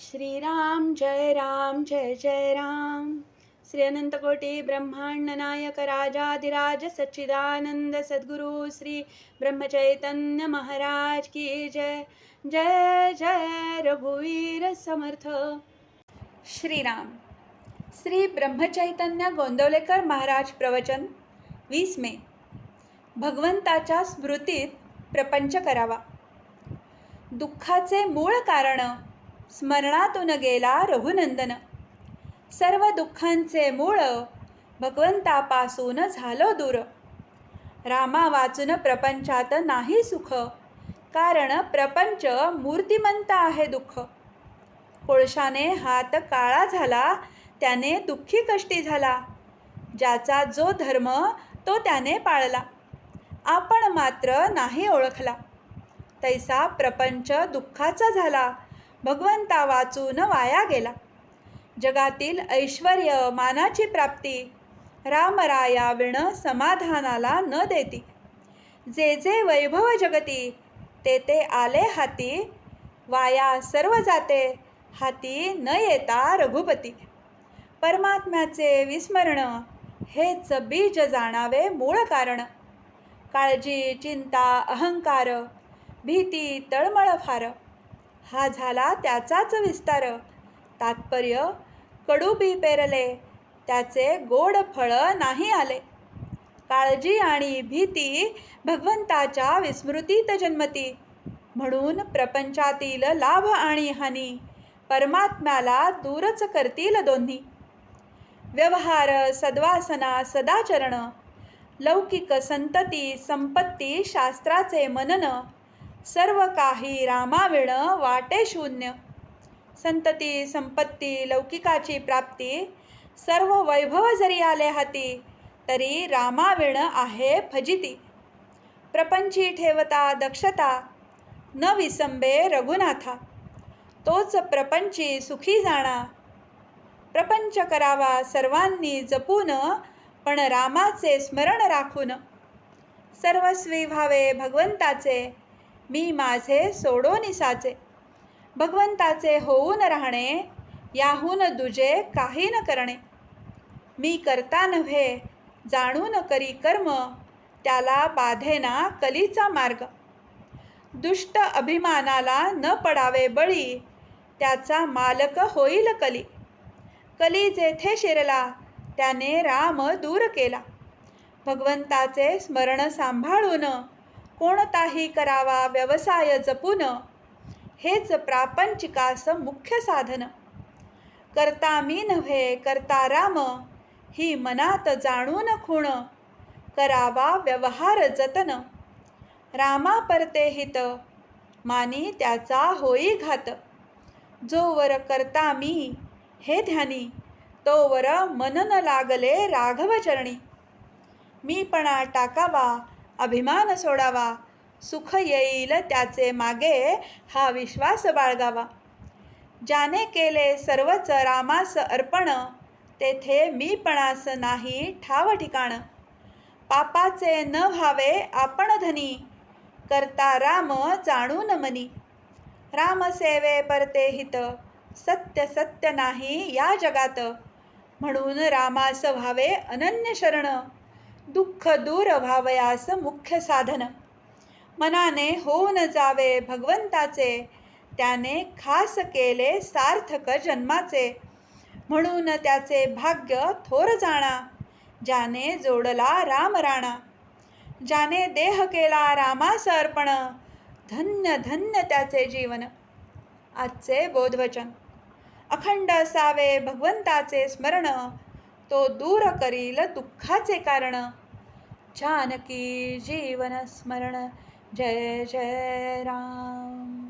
श्रीराम जय जय राम. श्री अनंतकोटी ब्रह्मांड नायक राजाधिराज सच्चिदानंद सद्गुरु श्री ब्रह्मचैतन्य महाराज की जय. जय जय रघुवीर समर्थ. श्रीराम. श्री ब्रह्मचैतन्य गोंदवलेकर महाराज प्रवचन 20 मे. भगवंताच्या स्मृतीत प्रपंच करावा. दुःखाचे मूळ कारण स्मरणातून गेला रघुनंदन. सर्व दुःखांचे मूळ भगवंतापासून झालो दूर. रामा वाचून प्रपंचात नाही सुख, कारण प्रपंच मूर्तिमंत आहे दुःख. कोळशाने हात काळा झाला, त्याने दुःखी कष्टी झाला. ज्याचा जो धर्म तो त्याने पाळला, आपण मात्र नाही ओळखला. तैसा प्रपंच दुःखाचा झाला, भगवंता वाचून वाया गेला. जगातील ऐश्वर्य मानाची प्राप्ती, रामराया विण समाधानाला न देती. जे जे वैभव जगती, ते ते आले हाती. वाया सर्व जाते, हाती न येता रघुपती. परमात्म्याचे विस्मरण, हेच बीज जाणावे मूळ कारण. काळजी चिंता अहंकार, भीती तळमळ फार, हा झाला त्याचाच विस्तार. तात्पर्य, कडू बी पेरले, त्याचे गोड फळ नाही आले. काळजी आणि भीती भगवंताच्या विस्मृतीत जन्मती. म्हणून प्रपंचातील लाभ आणि हानी परमात्म्याला दूरच करतील दोन्ही. व्यवहार सद्वासना सदाचरण, लौकिक संतती संपत्ती शास्त्राचे मनन, सर्व काही रामाविण वाटे शून्य. संतती संपत्ती लौकिकाची प्राप्ती, सर्व वैभव जरी आले हाती, तरी रामाविण आहे फजिती. प्रपंची ठेवता दक्षता, न विसंबे रघुनाथा. तोच प्रपंची सुखी जाणा. प्रपंच करावा सर्वांनी जपून, पण रामाचे स्मरण राखून. सर्वस्वी व्हावे भगवंताचे, मी माझे सोडोनी साचे. भगवंताचे होऊन राहणे, याहून दुजे काही न करणे. मी करता नव्हे, जाणून करी कर्म, त्याला बाधेना कलीचा मार्ग. दुष्ट अभिमानाला न पडावे बळी, त्याचा मालक होईल कली. कली जेथे शिरला, त्याने राम दूर केला. भगवंताचे स्मरण सांभाळून, कोणताही करावा व्यवसाय जपून. हेच प्रापंचिकास मुख्य साधन. करता मी नव्हे करता राम, ही मनात जाणून खूण. करावा व्यवहार जतन, रामा परते हित, मानी त्याचा होई घात. जोवर करता मी हे ध्यानी, तोवर मन न लागले राघव चरणी. मीपणा टाकावा अभिमान सोडावा, सुख येईल त्याचे मागे हा विश्वास बाळगावा. ज्याने केले सर्वच रामास अर्पण, तेथे मीपणास नाही ठाव ठिकाण. पापाचे न व्हावे आपण धनी, करता राम जाणून मनी. रामसेवे परते हित, सत्य सत्य नाही या जगात. म्हणून रामास व्हावे अनन्य शरण, दुःख दूर व्हावयास मुख्य साधन. मनाने होऊन जावे भगवंताचे, त्याने खास केले सार्थक जन्माचे. म्हणून त्याचे भाग्य थोर जाणा, ज्याने जोडला राम राणा. ज्याने देह केला रामास अर्पण, धन्य धन्य त्याचे जीवन. आजचे बोधवचन. अखंड असावे भगवंताचे स्मरण, तो दूर करील दुःखाचे कारण. जानकी जीवन स्मरण. जय जय राम.